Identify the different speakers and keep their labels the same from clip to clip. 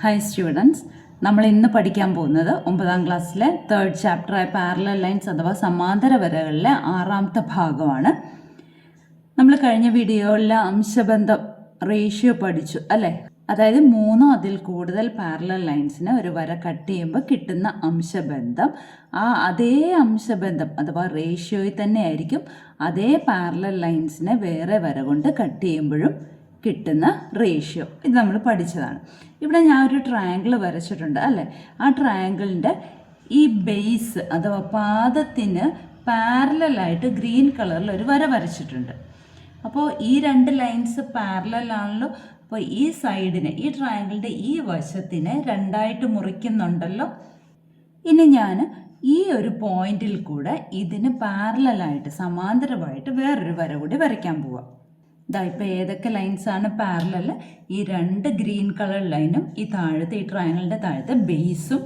Speaker 1: Hi students, നമ്മൾ ഇന്ന് പഠിക്കാൻ പോകുന്നത് 9ാം ക്ലാസ്സിലെ 3rd ചാപ്റ്ററായ പാരലൽ ലൈൻസ് അഥവാ സമാന്തര വരകളിലെ 6ാമത്തെ ഭാഗമാണ്. നമ്മൾ കഴിഞ്ഞ വീഡിയോയിൽ അംശബന്ധം റേഷ്യോ പഠിച്ചു അല്ലേ? അതായത് 3 അതിൽ കൂടുതൽ പാരലൽ ലൈൻസിന് ഒരു വര കട്ട് ചെയ്യുമ്പോൾ കിട്ടുന്ന അംശബന്ധം അതേ അംശബന്ധം അഥവാ റേഷ്യോയിൽ തന്നെ ആയിരിക്കും അതേ പാരലൽ ലൈൻസിനെ വേറെ വര കൊണ്ട് കട്ട് ചെയ്യുമ്പോഴും കിട്ടുന്ന റേഷ്യോ. ഇത് നമ്മൾ പഠിച്ചതാണ്. ഇവിടെ ഞാൻ ഒരു ട്രയാങ്കിൾ വരച്ചിട്ടുണ്ട് അല്ലേ? ആ ട്രയാങ്കിളിൻ്റെ ഈ ബേസ് അഥവാ പാദത്തിന് പാരലായിട്ട് ഗ്രീൻ കളറിൽ ഒരു വര വരച്ചിട്ടുണ്ട്. അപ്പോൾ ഈ 2 ലൈൻസ് പാരലാണല്ലോ. അപ്പോൾ ഈ സൈഡിനെ, ഈ ട്രയാങ്കിളിൻ്റെ ഈ വശത്തിനെ 2ആയിട്ട് മുറിക്കുന്നുണ്ടല്ലോ. ഇനി ഞാൻ ഈ ഒരു പോയിന്റിൽ കൂടെ ഇതിന് പാരലായിട്ട് സമാന്തരമായിട്ട് വേറൊരു വര കൂടി വരയ്ക്കാൻ പോവാം. ഇപ്പോൾ ഏതൊക്കെ ലൈൻസാണ് പാരലൽ? ഈ 2 ഗ്രീൻ കളർ ലൈനും ഈ ട്രയാങ്കിളിൻ്റെ താഴത്തെ ബേസും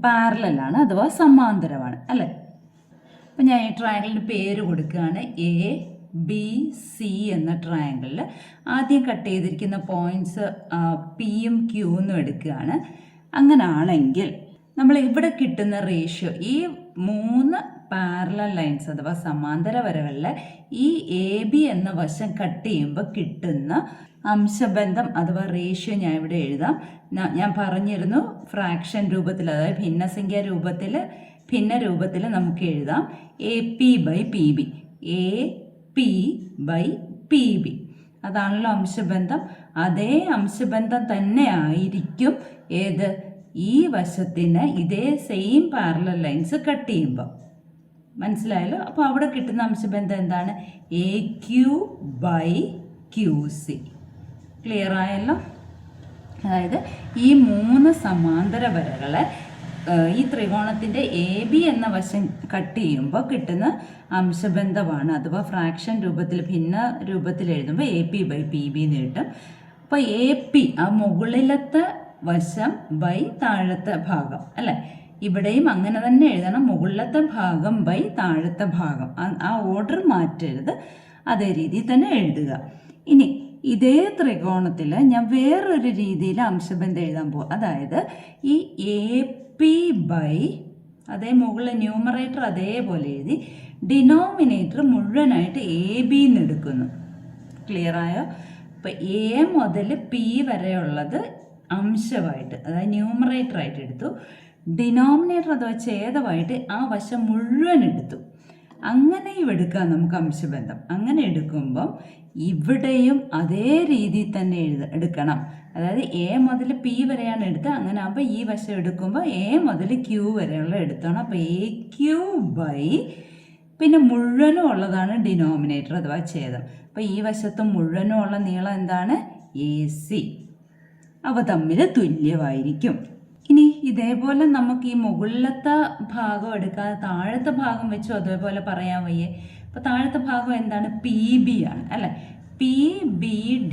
Speaker 1: പാരലാണ് അഥവാ സമാന്തരമാണ് അല്ലേ? അപ്പം ഞാൻ ഈ ട്രയാങ്കിളിന് പേര് കൊടുക്കുകയാണ് ABC എന്ന ട്രയാങ്കിളിൽ. ആദ്യം കട്ട് ചെയ്തിരിക്കുന്ന പോയിന്റ്സ് പിയും ക്യൂന്നും എടുക്കുകയാണ്. അങ്ങനാണെങ്കിൽ നമ്മൾ ഇവിടെ കിട്ടുന്ന റേഷ്യോ, ഈ 3 പാരലൽ ലൈൻസ് അഥവാ സമാന്തര വരകളിലെ ഈ AB എന്ന വശം കട്ട് ചെയ്യുമ്പോൾ കിട്ടുന്ന അംശബന്ധം അഥവാ റേഷ്യോ ഞാൻ ഇവിടെ എഴുതാം. ഞാൻ പറഞ്ഞിരുന്നു ഫ്രാക്ഷൻ രൂപത്തിൽ, അതായത് ഭിന്ന രൂപത്തിൽ നമുക്ക് എഴുതാം. AP/PB, AP/PB അതാണല്ലോ അംശബന്ധം. അതേ അംശബന്ധം തന്നെ ആയിരിക്കും ഏത് ഈ വശത്തിന് ഇതേ സെയിം പാരലൽ ലൈൻസ് കട്ട് ചെയ്യുമ്പോൾ. മനസ്സിലായല്ലോ? അപ്പോൾ അവിടെ കിട്ടുന്ന അംശബന്ധം എന്താണ്? AQ/QC. ക്ലിയർ ആയല്ലോ? അതായത് ഈ 3 സമാന്തര വരകളെ ഈ ത്രികോണത്തിൻ്റെ AB എന്ന വശം കട്ട് ചെയ്യുമ്പോൾ കിട്ടുന്ന അംശബന്ധമാണ്, അഥവാ ഫ്രാക്ഷൻ രൂപത്തിൽ, ഭിന്ന രൂപത്തിൽ എഴുതുമ്പോൾ AP/PB എന്ന് കിട്ടും. അപ്പോൾ AP ആ മുകളിലത്തെ വശം ബൈ താഴത്തെ ഭാഗം അല്ലേ? ഇവിടെയും അങ്ങനെ തന്നെ എഴുതണം, മുകളിലത്തെ ഭാഗം ബൈ താഴത്തെ ഭാഗം. ആ ഓർഡർ മാറ്റരുത്, അതേ രീതിയിൽ തന്നെ എഴുതുക. ഇനി ഇതേ ത്രികോണത്തിൽ ഞാൻ വേറൊരു രീതിയിൽ അംശബന്ധം എഴുതാൻ പോകും. അതായത് ഈ AP അതേ മുകളിൽ ന്യൂമറേറ്റർ അതേപോലെ എഴുതി ഡിനോമിനേറ്റർ മുഴുവനായിട്ട് AB എന്ന് എടുക്കുന്നു. ക്ലിയർ ആയോ? അപ്പോൾ A മുതൽ P വരെയുള്ളത് അംശമായിട്ട്, അതായത് ന്യൂമറേറ്റർ ആയിട്ട് എടുത്തു. ഡിനോമിനേറ്റർ അഥവാ ഛേദമായിട്ട് ആ വശം മുഴുവൻ എടുത്തു. അങ്ങനെയും എടുക്കാം നമുക്ക് അംശബന്ധം. അങ്ങനെ എടുക്കുമ്പം ഇവിടെയും അതേ രീതിയിൽ തന്നെ എടുക്കണം. അതായത് A മുതൽ P വരെയാണ് എടുത്തത്. അങ്ങനെ ആകുമ്പോൾ ഈ വശം എടുക്കുമ്പോൾ A മുതൽ Q വരെയുള്ള എടുത്തോണം. അപ്പോൾ AQ/ പിന്നെ മുഴുവനും ഉള്ളതാണ് ഡിനോമിനേറ്റർ അഥവാ ഛേദം. അപ്പോൾ ഈ വശത്ത് മുഴുവനും ഉള്ള നീളം എന്താണ്? AC. അവ തമ്മിൽ തുല്യമായിരിക്കും. ഇനി ഇതേപോലെ നമുക്ക് ഈ മുകളിലത്തെ ഭാഗം എടുക്കാതെ താഴത്തെ ഭാഗം വെച്ചു അതേപോലെ പറയാൻ വയ്യേ? അപ്പോൾ താഴത്തെ ഭാഗം എന്താണ്? PB ആണ് അല്ലേ? PB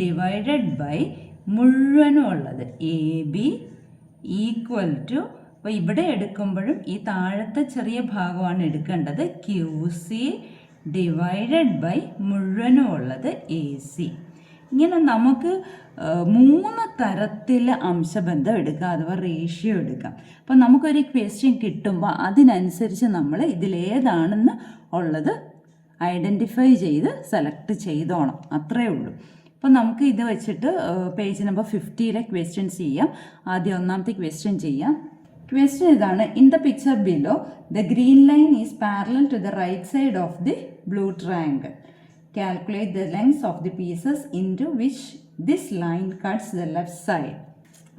Speaker 1: / മുഴുവനും ഉള്ളത് AB = അപ്പോൾ ഇവിടെ എടുക്കുമ്പോഴും ഈ താഴത്തെ ചെറിയ ഭാഗമാണ് എടുക്കേണ്ടത്. QC / മുഴുവനും ഉള്ളത് AC. ഇങ്ങനെ നമുക്ക് 3 തരത്തിൽ അംശബന്ധം എടുക്കാം അഥവാ റേഷ്യോ എടുക്കാം. അപ്പം നമുക്കൊരു ക്വസ്റ്റ്യൻ കിട്ടുമ്പോൾ അതിനനുസരിച്ച് നമ്മൾ ഇതിലേതാണെന്ന് ഉള്ളത് ഐഡൻറ്റിഫൈ ചെയ്ത് സെലക്ട് ചെയ്തോണം, അത്രയേ ഉള്ളൂ. അപ്പം നമുക്ക് ഇത് വെച്ചിട്ട് പേജ് നമ്പർ 50 ക്വസ്റ്റ്യൻസ് ചെയ്യാം. ആദ്യം 1ാമത്തെ ക്വസ്റ്റ്യൻ ചെയ്യാം. ക്വസ്റ്റ്യൻ ഇതാണ്: in the picture below the green line is parallel to the right side of the blue triangle. Calculate the lengths of the pieces into which this line cuts the left side.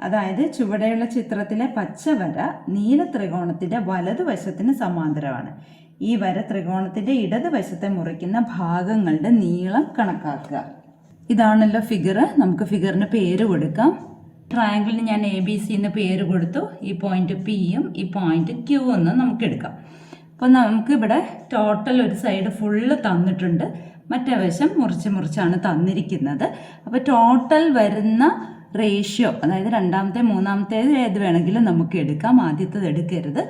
Speaker 1: അതായത് ചുവടെയുള്ള ചിത്രത്തിലെ പച്ചവര നീല ത്രികോണത്തിൻ്റെ വലതുവശത്തിന് സമാന്തരമാണ്. ഈ വര ത്രികോണത്തിൻ്റെ ഇടതുവശത്തെ മുറിക്കുന്ന ഭാഗങ്ങളുടെ നീളം കണക്കാക്കുക. ഇതാണല്ലോ ഫിഗർ. നമുക്ക് ഫിഗറിന് പേര് കൊടുക്കാം. ട്രയാങ്കിളിന് ഞാൻ ABC എന്ന് പേര് കൊടുത്തു. ഈ പോയിന്റ് Pയും ഈ പോയിന്റ് Q എന്നും നമുക്ക് എടുക്കാം. അപ്പോൾ നമുക്കിവിടെ ടോട്ടൽ ഒരു സൈഡ് ഫുള്ള് തന്നിട്ടുണ്ട്, മറ്റേ വശം മുറിച്ചാണ് തന്നിരിക്കുന്നത്. അപ്പോൾ ടോട്ടൽ വരുന്ന റേഷ്യോ, അതായത് 2ാമത്തെ 3ാമത്തേത് ഏത് വേണമെങ്കിലും നമുക്ക് എടുക്കാം. ആദ്യത്തേത് എടുക്കരുത്,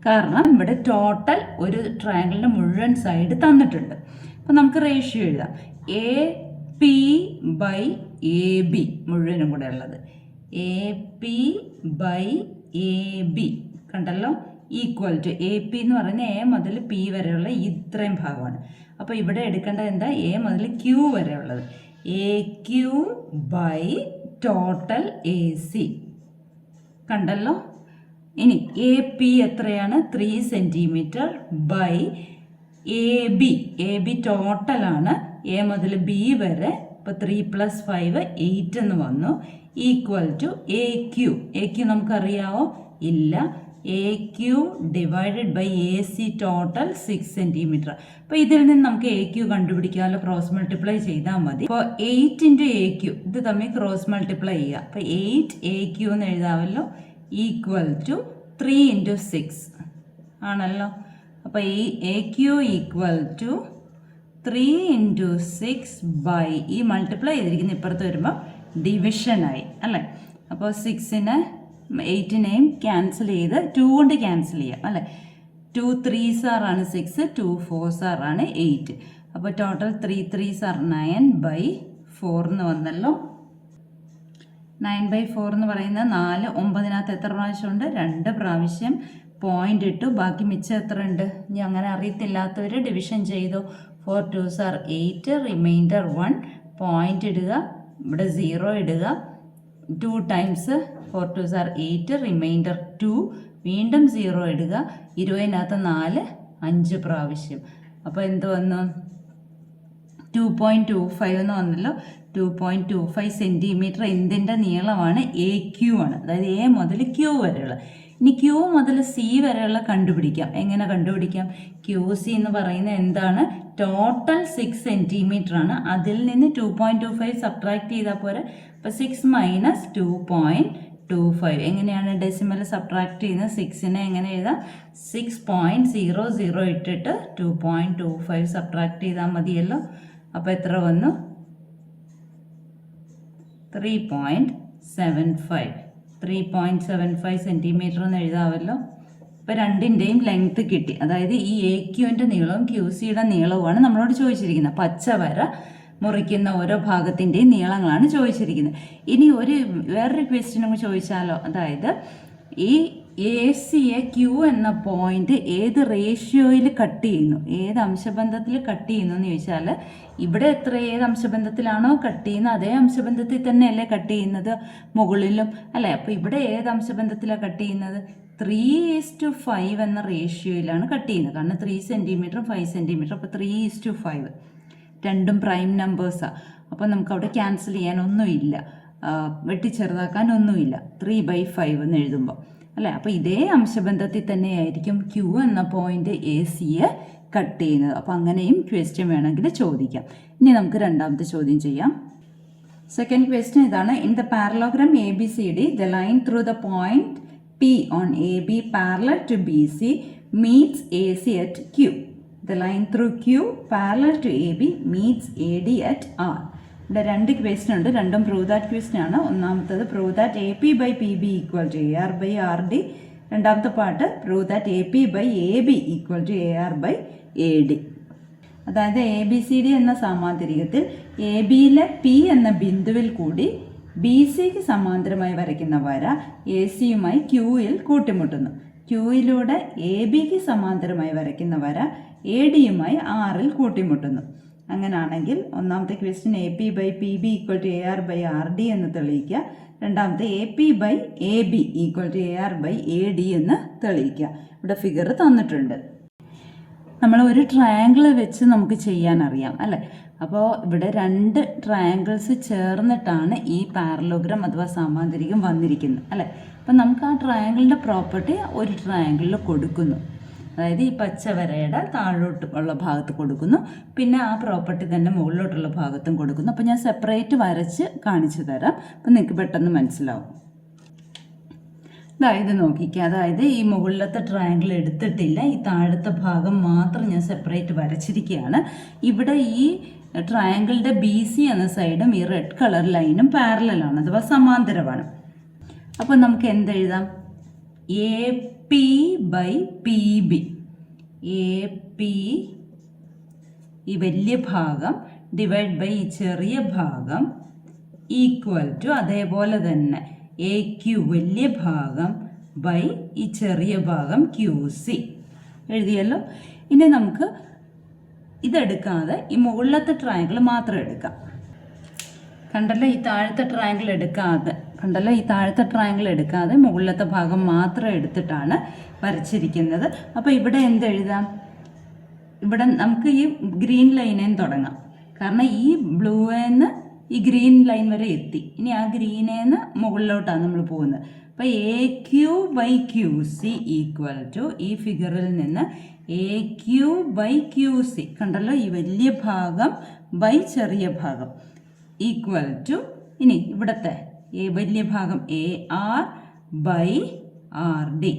Speaker 1: കാരണം ഇവിടെ ടോട്ടൽ ഒരു ട്രയാങ്കിളിൻ്റെ മുഴുവൻ സൈഡ് തന്നിട്ടുണ്ട്. അപ്പോൾ നമുക്ക് റേഷ്യോ എഴുതാം. AP/AB മുഴുവനും കൂടെ ഉള്ളത്. A P by A B കണ്ടല്ലോ, ഈക്വൽ ടു എ പി എന്ന് പറയുന്നത് എ മുതൽ പി വരെയുള്ള ഇത്രയും ഭാഗമാണ്. അപ്പോൾ ഇവിടെ എടുക്കേണ്ടത് എന്താ, എ മുതൽ ക്യൂ വരെ ഉള്ളത്. A Q by total A C കണ്ടല്ലോ. ഇനി എ പി എത്രയാണ്, 3 സെൻറ്റിമീറ്റർ ബൈ എ ബി ടോട്ടലാണ് എ മുതൽ ബി വരെ. ഇപ്പോൾ 3 + 5 8 എന്ന് വന്നു, ഈക്വൽ ടു എ ക്യൂ നമുക്കറിയാവോ, ഇല്ല, A Q divided by A C total 6 centimetre. അപ്പോൾ ഇതിൽ നിന്ന് നമുക്ക് എ ക്യൂ കണ്ടുപിടിക്കാമല്ലോ, ക്രോസ് മൾട്ടിപ്ലൈ ചെയ്താൽ മതി. അപ്പോൾ 8 × എ ക്യൂ ഇത് തമ്മിൽ ക്രോസ് മൾട്ടിപ്ലൈ ചെയ്യുക. അപ്പോൾ 8 എ ക്യൂ എന്ന് എഴുതാമല്ലോ, ഈക്വൽ ടു 3 × 6 ആണല്ലോ. അപ്പോൾ ഈ A Q equal to 3 × 6 by ഈ മൾട്ടിപ്ലൈ ചെയ്തിരിക്കുന്ന ഇപ്പുറത്ത് വരുമ്പോൾ ഡിവിഷനായി അല്ലേ. അപ്പോൾ 6നെ 8നെയും ക്യാൻസൽ ചെയ്ത് 2 കൊണ്ട് ക്യാൻസൽ ചെയ്യാം അല്ലേ. 2 3s ആണ് 6, 2 4s ആണ് 8. അപ്പോൾ ടോട്ടൽ 3 3s 9/4 എന്ന് വന്നല്ലോ. 9/4 എന്ന് പറയുന്നത് 4 9-നകത്ത് എത്ര പ്രാവശ്യം ഉണ്ട്, 2 പ്രാവശ്യം. പോയിന്റ് ഇട്ടു, ബാക്കി മിച്ചം എത്ര ഉണ്ട്. ഇനി അങ്ങനെ അറിയത്തില്ലാത്തവർ ഡിവിഷൻ ചെയ്തു. 4 2s 8, റിമൈൻഡർ 1, പോയിന്റ് ഇടുക, ഇവിടെ 0 ഇടുക. 2 ടൈംസ് 4 2s 8, റിമൈൻഡർ 2, വീണ്ടും 0 ഇടുക. 20-നകത്ത് 4 5 പ്രാവശ്യം. അപ്പോൾ എന്ത് വന്നു, 2.25 എന്ന് വന്നല്ലോ. 2.25 സെൻറ്റിമീറ്റർ എന്തിൻ്റെ നീളമാണ്, എ ക്യൂ ആണ്. അതായത് എ മുതൽ ക്യൂ വരെയുള്ള. ഇനി ക്യൂ മുതൽ സി വരെയുള്ള കണ്ടുപിടിക്കാം. എങ്ങനെ കണ്ടുപിടിക്കാം, ക്യൂ സി എന്ന് പറയുന്നത് എന്താണ്, ടോട്ടൽ 6 സെൻറ്റിമീറ്റർ ആണ്. അതിൽ നിന്ന് 2.25 സബ്ട്രാക്ട് ചെയ്താൽ പോരെ. അപ്പോൾ 6 - 2.25 എങ്ങനെയാണ് ഡെസിമൽ സബ്ട്രാക്ട് ചെയ്യുന്നത്, 6നെ എങ്ങനെ എഴുതാം, 6.00 ഇട്ടിട്ട് 2.25 സബ്ട്രാക്ട് ചെയ്താൽ മതിയല്ലോ. അപ്പോൾ എത്ര വന്നു, 3.75 സെൻറ്റിമീറ്റർ എന്ന് എഴുതാമല്ലോ. ഇപ്പോൾ രണ്ടിൻ്റെയും ലെങ്ത്ത് കിട്ടി. അതായത് ഈ എ ക്യൂവിൻ്റെ നീളവും ക്യൂ സിയുടെ നീളവുമാണ് നമ്മളോട് ചോദിച്ചിരിക്കുന്നത്. പച്ച വര മുറിക്കുന്ന ഓരോ ഭാഗത്തിൻ്റെയും നീളങ്ങളാണ് ചോദിച്ചിരിക്കുന്നത്. ഇനി വേറൊരു ക്വസ്റ്റ്യനും ചോദിച്ചാലോ, അതായത് ഈ എ സിയെ ക്യൂ എന്ന പോയിന്റ് ഏത് റേഷ്യോയിൽ കട്ട് ചെയ്യുന്നു, ഏത് അംശബന്ധത്തിൽ കട്ട് ചെയ്യുന്നു എന്ന് ചോദിച്ചാൽ, ഇവിടെ ഏത് അംശബന്ധത്തിലാണോ കട്ട് ചെയ്യുന്നത് അതേ അംശബന്ധത്തിൽ തന്നെയല്ലേ കട്ട് ചെയ്യുന്നത് മുകളിലും അല്ലേ. അപ്പോൾ ഇവിടെ ഏത് അംശബന്ധത്തിലാണ് കട്ട് ചെയ്യുന്നത്, 3:5 എന്ന റേഷ്യോയിലാണ് കട്ട് ചെയ്യുന്നത്. കാരണം 3 സെൻറ്റിമീറ്ററും 5 സെൻറ്റിമീറ്റർ, അപ്പോൾ 3:5 രണ്ടും പ്രൈം നമ്പേഴ്സാണ്. അപ്പോൾ നമുക്ക് അവിടെ ക്യാൻസൽ ചെയ്യാനൊന്നുമില്ല, വെട്ടിച്ചെറുതാക്കാനൊന്നുമില്ല, 3/5 എന്ന് എഴുതുമ്പോൾ അല്ലേ. അപ്പോൾ ഇതേ അംശബന്ധത്തിൽ തന്നെയായിരിക്കും ക്യൂ എന്ന പോയിന്റ് എ സിയെ കട്ട് ചെയ്യുന്നത്. അപ്പോൾ അങ്ങനെയും ക്വസ്റ്റ്യൻ വേണമെങ്കിൽ ചോദിക്കാം. ഇനി നമുക്ക് രണ്ടാമത്തെ ചോദ്യം ചെയ്യാം. സെക്കൻഡ് ക്വസ്റ്റ്യൻ ഇതാണ്. In the parallelogram A B C D the line through the point P on A B parallel to B C meets A C at Q. The line through Q parallel to A B meets A D at R. ഇവിടെ 2 question ഉണ്ട്, രണ്ടും prove that question ആണ്. ഒന്നാമത്തത് prove that A P by P B equal to A R by R D. രണ്ടാമത്തെ part prove that A P by A B equal to A R by A D. അതായത് A B C D എന്ന സമാന്തരികത്തിൽ A ബിയിലെ P എന്ന ബിന്ദുവിൽ കൂടി B സിക്ക് സമാന്തരമായി വരയ്ക്കുന്ന വര എ സിയുമായി ക്യൂയിൽ കൂട്ടിമുട്ടുന്നു. ക്യൂയിലൂടെ എ ബിക്ക് സമാന്തരമായി വരയ്ക്കുന്ന വര എ ഡിയുമായി ആറിൽ കൂട്ടിമുട്ടുന്നു. അങ്ങനെയാണെങ്കിൽ ഒന്നാമത്തെ question A P by P B equal to A R by R D എന്ന് തെളിയിക്കുക. രണ്ടാമത്തെ A P by A B equal to A R by A D എന്ന് തെളിയിക്കുക. ഇവിടെ ഫിഗർ തന്നിട്ടുണ്ട്. നമ്മൾ ഒരു ട്രയാങ്കിൾ വെച്ച് നമുക്ക് ചെയ്യാനറിയാം അല്ലേ. അപ്പോൾ ഇവിടെ 2 ട്രയാങ്കിൾസ് ചേർന്നിട്ടാണ് ഈ പാരലോഗ്രാം അഥവാ സമാന്തരികം വന്നിരിക്കുന്നത് അല്ലേ. അപ്പം നമുക്ക് ആ ട്രയാങ്കിളിൻ്റെ പ്രോപ്പർട്ടി ഒരു ട്രയാങ്കിളിൽ കൊടുക്കുന്നു. അതായത് ഈ പച്ച വരയുടെ താഴോട്ട് ഉള്ള ഭാഗത്ത് കൊടുക്കുന്നു, പിന്നെ ആ പ്രോപ്പർട്ടി തന്നെ മുകളിലോട്ടുള്ള ഭാഗത്തും കൊടുക്കുന്നു. അപ്പോൾ ഞാൻ സെപ്പറേറ്റ് വരച്ച് കാണിച്ചു തരാം, അപ്പം നിങ്ങൾക്ക് പെട്ടെന്ന് മനസ്സിലാവും. അതായത് നോക്കിക്കുക, അതായത് ഈ മുകളിലത്തെ ട്രയാങ്കിൾ എടുത്തിട്ടില്ല, ഈ താഴത്തെ ഭാഗം മാത്രം ഞാൻ സെപ്പറേറ്റ് വരച്ചിരിക്കുകയാണ്. ഇവിടെ ഈ ട്രയാങ്കിളിൻ്റെ ബി സി എന്ന സൈഡും ഈ റെഡ് കളർ ലൈനും പാരലലാണ് അഥവാ സമാന്തരമാണ്. അപ്പോൾ നമുക്ക് എന്തെഴുതാം, A P by P B. A P ഈ വലിയ ഭാഗം ഡിവൈഡ് ബൈ ഈ ചെറിയ ഭാഗം ഈക്വൽ ടു അതേപോലെ തന്നെ എ ക്യു വലിയ ഭാഗം ബൈ ഈ ചെറിയ ഭാഗം ക്യു സി. എഴുതിയല്ലോ. ഇനി നമുക്ക് ഇതെടുക്കാതെ ഈ മുകളിലത്തെ ട്രയാങ്കിൾ മാത്രം എടുക്കാം. കണ്ടല്ലോ, ഈ താഴത്തെ ട്രയാങ്കിൾ എടുക്കാതെ മുകളിലത്തെ ഭാഗം മാത്രം എടുത്തിട്ടാണ് വരച്ചിരിക്കുന്നത്. അപ്പോൾ ഇവിടെ എന്തെഴുതാം? ഇവിടെ നമുക്ക് ഈ ഗ്രീൻ ലൈനിൽ തുടങ്ങാം. കാരണം ഈ ബ്ലൂന്ന് ഈ ഗ്രീൻ ലൈൻ വരെ എത്തി. ഇനി ആ ഗ്രീനേന്ന് മുകളിലോട്ടാണ് നമ്മൾ പോകുന്നത്. അപ്പോൾ A Q by Q C equal to ഈ ഫിഗറിൽ നിന്ന് A Q by Q C, കണ്ടല്ലോ, ഈ വലിയ ഭാഗം ബൈ ചെറിയ ഭാഗം ഈക്വൽ ടു ഇനി ഇവിടുത്തെ വലിയ ഭാഗം A R by R D.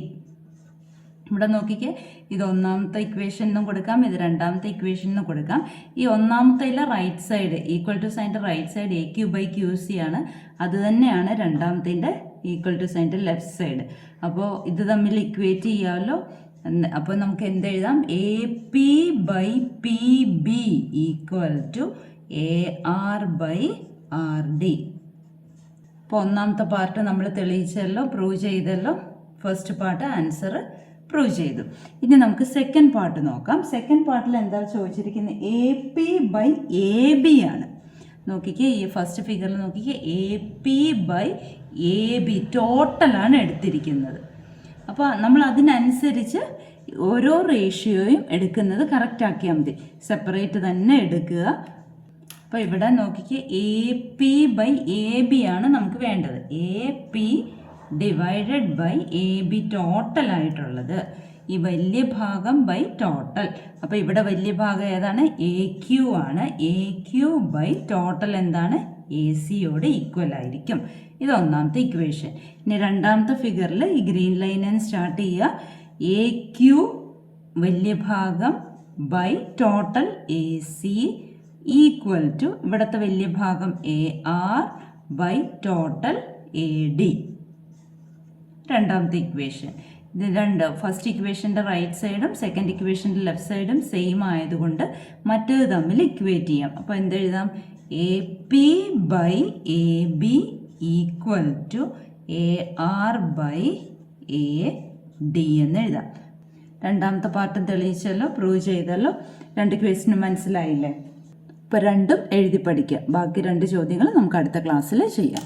Speaker 1: ഇവിടെ നോക്കിക്കേ, ഇത് ഒന്നാമത്തെ ഇക്വേഷനും കൊടുക്കാം, ഇത് രണ്ടാമത്തെ ഇക്വേഷനും കൊടുക്കാം. ഈ ഒന്നാമത്തേലെ റൈറ്റ് സൈഡ് ഈക്വൽ ടു സൈൻ്റെ right side A Q by Q C ആണ്. അത് തന്നെയാണ് രണ്ടാമത്തേൻ്റെ ഈക്വൽ ടു സൈൻ്റെ ലെഫ്റ്റ് സൈഡ്. അപ്പോൾ ഇത് തമ്മിൽ ഇക്വേറ്റ് ചെയ്യാമല്ലോ. അപ്പോൾ നമുക്ക് എന്തെഴുതാം? A P by P B equal to A R by R D. അപ്പോൾ ഒന്നാമത്തെ പാർട്ട് നമ്മൾ തെളിയിച്ചല്ലോ, പ്രൂവ് ചെയ്തല്ലോ. ഫസ്റ്റ് പാർട്ട് ആൻസർ പ്രൂവ് ചെയ്തു. ഇനി നമുക്ക് സെക്കൻഡ് പാർട്ട് നോക്കാം. സെക്കൻഡ് പാർട്ടിൽ എന്താ ചോദിച്ചിരിക്കുന്നത്? A P by A B ആണ്. നോക്കിക്കേ, ഈ ഫസ്റ്റ് ഫിഗറിൽ നോക്കിക്കേ, A P by A B ടോട്ടലാണ് എടുത്തിരിക്കുന്നത്. അപ്പോൾ നമ്മൾ അതിനനുസരിച്ച് ഓരോ റേഷ്യോയും എടുക്കുന്നത് കറക്റ്റ് ആക്കിയാൽ മതി. സെപ്പറേറ്റ് തന്നെ എടുക്കുക. അപ്പോൾ ഇവിടെ നോക്കിക്കേ, A P by A B ആണ് നമുക്ക് വേണ്ടത്. A P divided by A B ടോട്ടലായിട്ടുള്ളത് ഈ വലിയ ഭാഗം ബൈ ടോട്ടൽ. അപ്പോൾ ഇവിടെ വലിയ ഭാഗം ഏതാണ്? എ ക്യു ആണ്. എ ക്യു ബൈ ടോട്ടൽ എന്താണ്? എ സിയോട് ഈക്വൽ ആയിരിക്കും. ഇത് ഒന്നാമത്തെ ഇക്വേഷൻ. ഇനി രണ്ടാമത്തെ ഫിഗറിൽ ഈ ഗ്രീൻ ലൈനിൽ സ്റ്റാർട്ട് ചെയ്യുക. എ ക്യു വലിയ ഭാഗം by total A C equal to ഇവിടുത്തെ വലിയ ഭാഗം A R by total A D. രണ്ടാമത്തെ ഇക്വേഷൻ. ഇത് ഫസ്റ്റ് ഇക്വേഷൻ്റെ റൈറ്റ് സൈഡും സെക്കൻഡ് ഇക്വേഷൻ്റെ ലെഫ്റ്റ് സൈഡും സെയിം ആയതുകൊണ്ട് മറ്റേത് തമ്മിൽ ഇക്വേറ്റ് ചെയ്യാം. അപ്പോൾ എന്തെഴുതാം? A P by A B equal to A R by A D എന്ന് എഴുതാം. രണ്ടാമത്തെ പാർട്ടും തെളിയിച്ചല്ലോ, പ്രൂവ് ചെയ്തല്ലോ. രണ്ട് ക്വസ്റ്റ്യനും മനസ്സിലായില്ലേ? ഇപ്പോൾ രണ്ടും എഴുതി പഠിക്കുക. ബാക്കി രണ്ട് ചോദ്യങ്ങൾ നമുക്ക് അടുത്ത ക്ലാസ്സിൽ ചെയ്യാം.